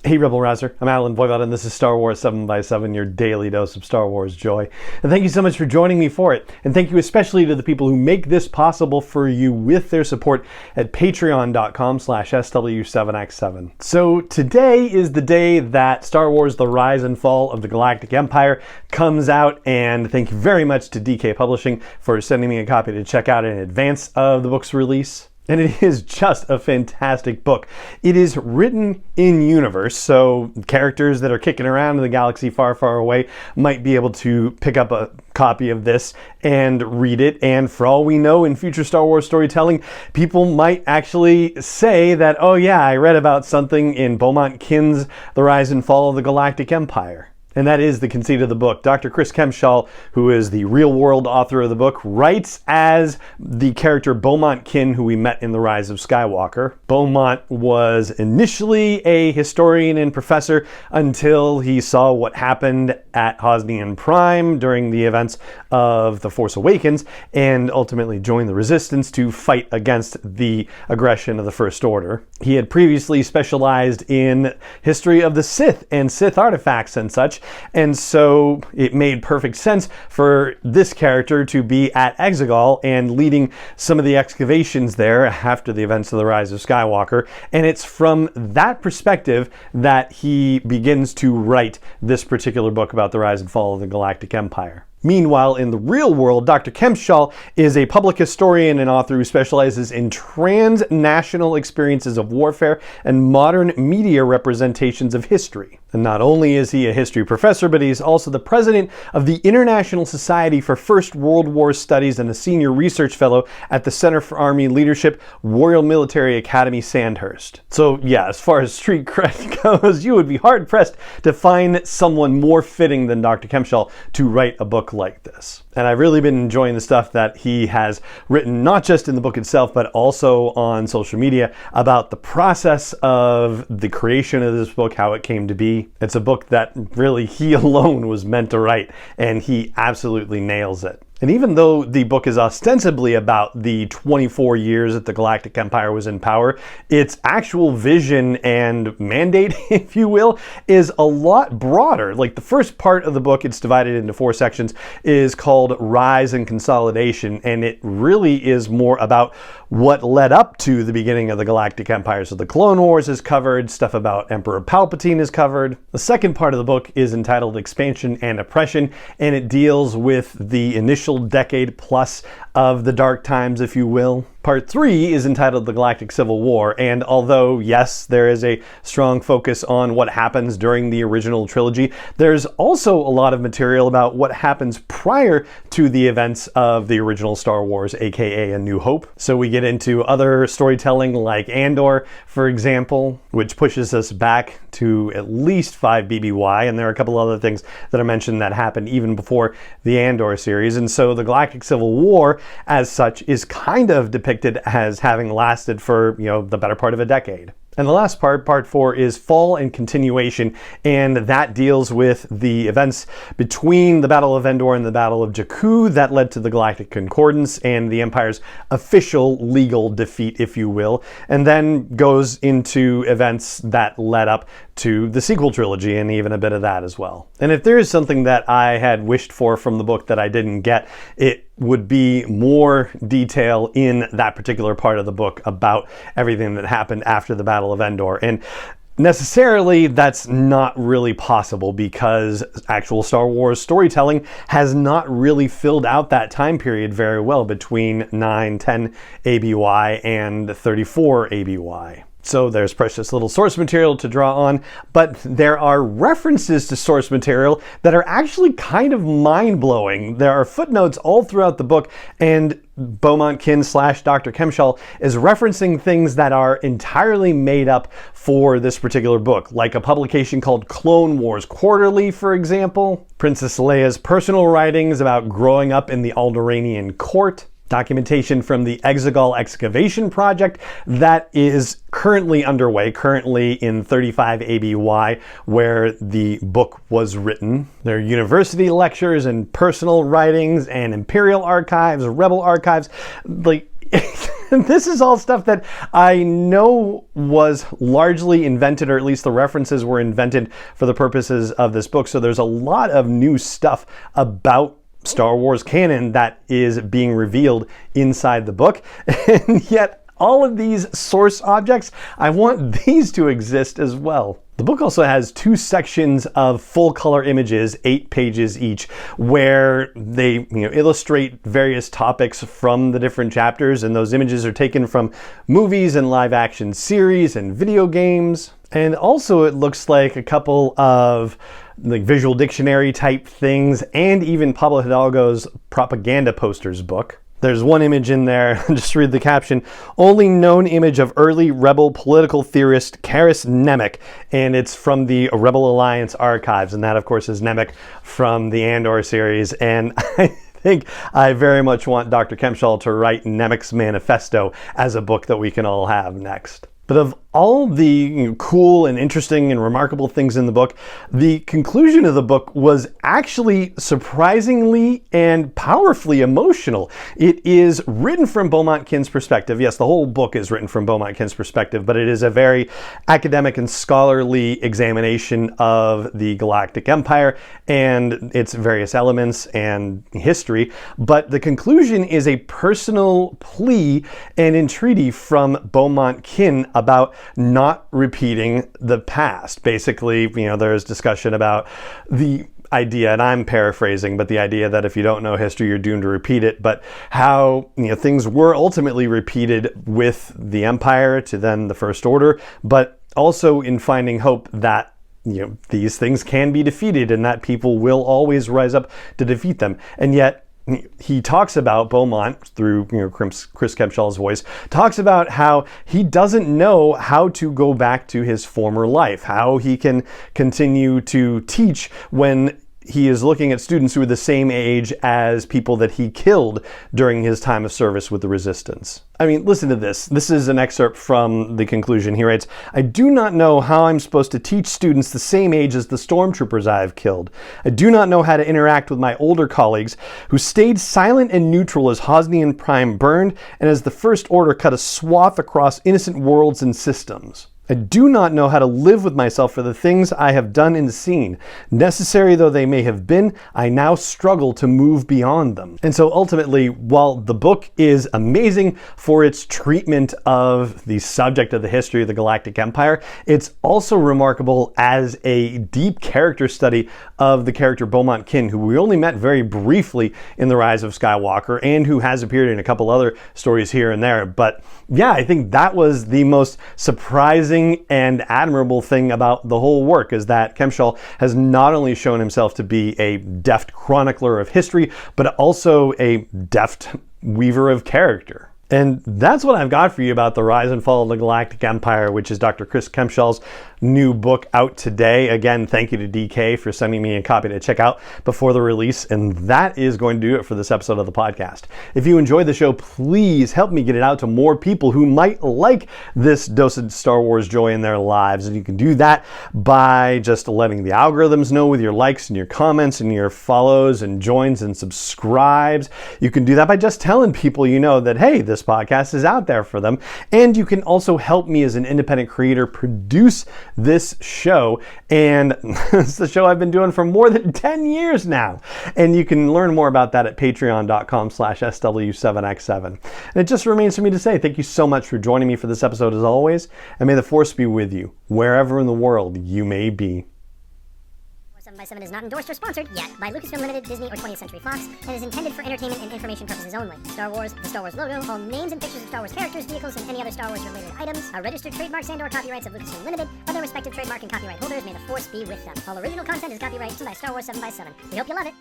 Hey Rebel Rouser, I'm Alan Voivod and this is Star Wars 7x7, your daily dose of Star Wars joy. And thank you so much for joining me for it. And thank you especially to the people who make this possible for you with their support at patreon.com/SW7x7. So today is the day that Star Wars The Rise and Fall of the Galactic Empire comes out, and thank you very much to DK Publishing for sending me a copy to check out in advance of the book's release. And it is just a fantastic book. It is written in universe, so characters that are kicking around in the galaxy far, far away might be able to pick up a copy of this and read it. And for all we know, in future Star Wars storytelling, people might actually say that, oh yeah, I read about something in Beaumont Kin's The Rise and Fall of the Galactic Empire. And that is the conceit of the book. Dr. Chris Kempshall, who is the real-world author of the book, writes as the character Beaumont Kin, who we met in The Rise of Skywalker. Beaumont was initially a historian and professor until he saw what happened at Hosnian Prime during the events of The Force Awakens, and ultimately joined the Resistance to fight against the aggression of the First Order. He had previously specialized in history of the Sith and Sith artifacts and such, and so it made perfect sense for this character to be at Exegol and leading some of the excavations there after the events of The Rise of Skywalker. And it's from that perspective that he begins to write this particular book about the rise and fall of the Galactic Empire. Meanwhile, in the real world, Dr. Kempshall is a public historian and author who specializes in transnational experiences of warfare and modern media representations of history. And not only is he a history professor, but he's also the president of the International Society for First World War Studies and a senior research fellow at the Center for Army Leadership, Royal Military Academy, Sandhurst. So yeah, as far as street cred goes, you would be hard-pressed to find someone more fitting than Dr. Kempshall to write a book like this. And I've really been enjoying the stuff that he has written, not just in the book itself, but also on social media about the process of the creation of this book, how it came to be. It's a book that really he alone was meant to write, and he absolutely nails it. And even though the book is ostensibly about the 24 years that the Galactic Empire was in power, its actual vision and mandate, if you will, is a lot broader. Like the first part of the book, it's divided into 4 sections, is called Rise and Consolidation, and it really is more about what led up to the beginning of the Galactic Empire. So the Clone Wars is covered, stuff about Emperor Palpatine is covered. The second part of the book is entitled Expansion and Oppression, and it deals with the initial decade plus of the dark times, if you will. Part 3 is entitled The Galactic Civil War, and although, yes, there is a strong focus on what happens during the original trilogy, there's also a lot of material about what happens prior to the events of the original Star Wars, aka A New Hope. So we get into other storytelling like Andor, for example, which pushes us back to at least 5 BBY, and there are a couple other things that are mentioned that happened even before the Andor series. And so the Galactic Civil War, as such, is kind of depicted as having lasted for, the better part of a decade. And the last part, part 4, is Fall and Continuation, and that deals with the events between the Battle of Endor and the Battle of Jakku that led to the Galactic Concordance and the Empire's official legal defeat, if you will, and then goes into events that led up to the sequel trilogy and even a bit of that as well. And if there is something that I had wished for from the book that I didn't get, it would be more detail in that particular part of the book about everything that happened after the Battle of Endor. And necessarily, that's not really possible because actual Star Wars storytelling has not really filled out that time period very well between 9, 10 ABY and 34 ABY. So there's precious little source material to draw on, but there are references to source material that are actually kind of mind-blowing. There are footnotes all throughout the book, and Beaumont Kin / Dr. Kempshall is referencing things that are entirely made up for this particular book, like a publication called Clone Wars Quarterly, for example, Princess Leia's personal writings about growing up in the Alderaanian court, documentation from the Exegol excavation project that is currently underway, currently in 35 ABY, where the book was written. There are university lectures and personal writings and Imperial archives, Rebel archives. Like, this is all stuff that I know was largely invented, or at least the references were invented for the purposes of this book. So there's a lot of new stuff about Star Wars canon that is being revealed inside the book. And yet all of these source objects, I want these to exist as well. The book also has 2 sections of full color images, 8 pages each, where they illustrate various topics from the different chapters, and those images are taken from movies and live action series and video games. And also it looks like a couple of like visual dictionary type things, and even Pablo Hidalgo's propaganda posters book. There's one image in there, just read the caption, only known image of early rebel political theorist Karis Nemec, and it's from the Rebel Alliance archives, and that of course is Nemec from the Andor series, and I think I very much want Dr. Kempshall to write Nemec's Manifesto as a book that we can all have next. But of all the cool and interesting and remarkable things in the book, the conclusion of the book was actually surprisingly and powerfully emotional. It is written from Beaumont Kin's perspective. Yes, the whole book is written from Beaumont Kin's perspective, but it is a very academic and scholarly examination of the Galactic Empire and its various elements and history. But the conclusion is a personal plea and entreaty from Beaumont Kin about not repeating the past. Basically, there's discussion about the idea, and I'm paraphrasing, but the idea that if you don't know history, you're doomed to repeat it, but how things were ultimately repeated with the Empire to then the First Order, but also in finding hope that these things can be defeated and that people will always rise up to defeat them. And yet he talks about, Beaumont, through Chris Kempshall's voice, talks about how he doesn't know how to go back to his former life, how he can continue to teach when he is looking at students who are the same age as people that he killed during his time of service with the Resistance. I mean, listen to this. This is an excerpt from the conclusion. He writes, I do not know how I'm supposed to teach students the same age as the stormtroopers I have killed. I do not know how to interact with my older colleagues who stayed silent and neutral as Hosnian Prime burned and as the First Order cut a swath across innocent worlds and systems. I do not know how to live with myself for the things I have done and seen. Necessary though they may have been, I now struggle to move beyond them. And so ultimately, while the book is amazing for its treatment of the subject of the history of the Galactic Empire, it's also remarkable as a deep character study of the character Beaumont Kin, who we only met very briefly in The Rise of Skywalker and who has appeared in a couple other stories here and there. But yeah, I think that was the most surprising and admirable thing about the whole work, is that Kempshall has not only shown himself to be a deft chronicler of history, but also a deft weaver of character. And that's what I've got for you about The Rise and Fall of the Galactic Empire, which is Dr. Chris Kempshall's new book out today. Again, thank you to DK for sending me a copy to check out before the release. And that is going to do it for this episode of the podcast. If you enjoyed the show, please help me get it out to more people who might like this dose of Star Wars joy in their lives. And you can do that by just letting the algorithms know with your likes and your comments and your follows and joins and subscribes. You can do that by just telling people that, hey, this podcast is out there for them. And you can also help me as an independent creator produce this show. And it's the show I've been doing for more than 10 years now. And you can learn more about that at patreon.com/SW7X7. And it just remains for me to say thank you so much for joining me for this episode as always. And may the Force be with you wherever in the world you may be. 7x7 is not endorsed or sponsored yet by Lucasfilm Limited, Disney, or 20th Century Fox, and is intended for entertainment and information purposes only. Star Wars, the Star Wars logo, all names and pictures of Star Wars characters, vehicles, and any other Star Wars related items are registered trademarks and/or copyrights of Lucasfilm Limited, or their respective trademark and copyright holders. May the Force be with them. All original content is copyright by Star Wars 7x7. We hope you love it.